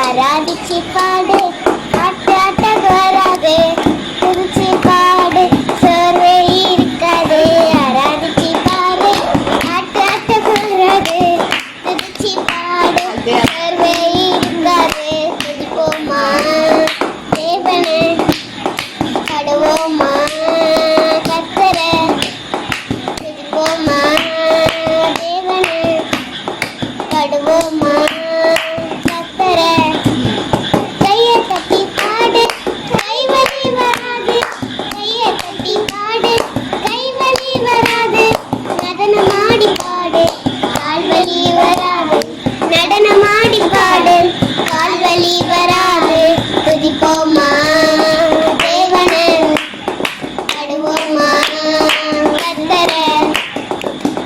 ஆராதிச்சு பாடு, ஆட்டாட்டக்கு வராது, குதிச்சு பாடு, சோர்வே இருக்காது. ஆராதிச்சு பாடு, ஆட்டாட்டக்கு வராது, குதிச்சு பாடு, சோர்வே இருக்காது. துதிப்போமா தேவனே, பாடுவோமா கர்த்தரை, துதிப்போமா தேவனே, பாடுவோமா கர்த்தரை. கையை தட்டி பாடு, கைவலி வராது, கையை தட்டி பாடு, கைவலி வராது. நடனமாடி பாடு, கால்வலி வராது, நடனமாடி பாடு, கால்வலி வராது. துதிப்போமா தேவனே, பாடுவோமா கர்த்தரை,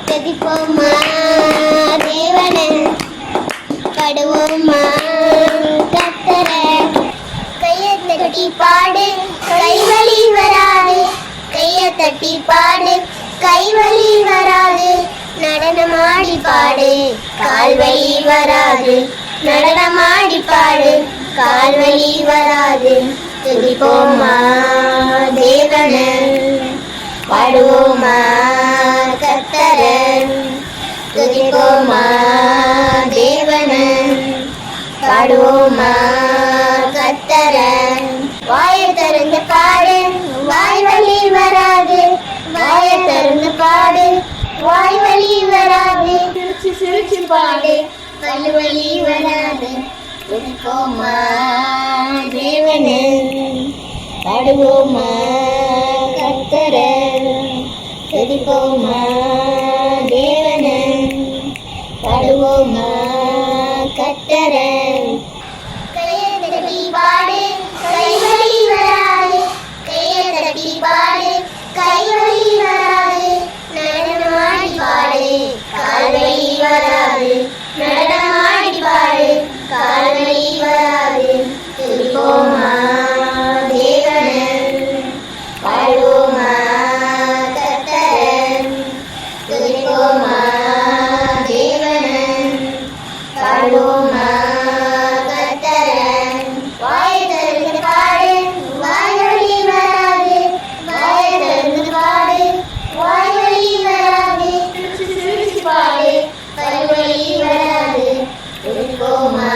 துதிப்போமா தேவனே, பாடுவோமா கர்த்தரை. கையை தட்டி பாடு, கைவலி வராது, கையை தட்டி பாடு, கைவலி வராது. நடனமாடி பாடு, கால்வலி வராது, நடனமாடி பாடு, கால்வலி வராது. துதிப்போமா தேவனே, பாடுவோமா கர்த்தரை, துதிப்போமா தேவனே, பாடுவோமா கர்த்தரை. வாயை திறந்து பாடு, வாய் வலி வராது, வாயை திறந்து பாடு, வாய் வலி வராது. சிரிச்சு சிரிச்சு பாடு, பல்லு வலி வராது. துதிப்போமா தேவனே, பாடுவோமா கர்த்தரை, துதிப்போமா தேவனே, பாடுவோமா கர்த்தரை. கையை தட்டி பாடு, கைவலி வராது, கையை தட்டி பாடு, கைவலி வராது. நடனமாடி பாடு, கால்வலி வராது, நடனமாடி பாடு, கால்வலி வராது. துதிப்போமா தேவனே, பாடுவோமா கர்த்தரை, துதிப்போமா தேவனே, பாடுவோமா கர்த்தரை. வாயை திறந்து பாடு, வாய் வலி வராது, வாயை திறந்து பாடு, வாய் வலி வராது. சிரிச்சு சிரிச்சு பாடு, பல்லு வலி வராது. துதிப்போமா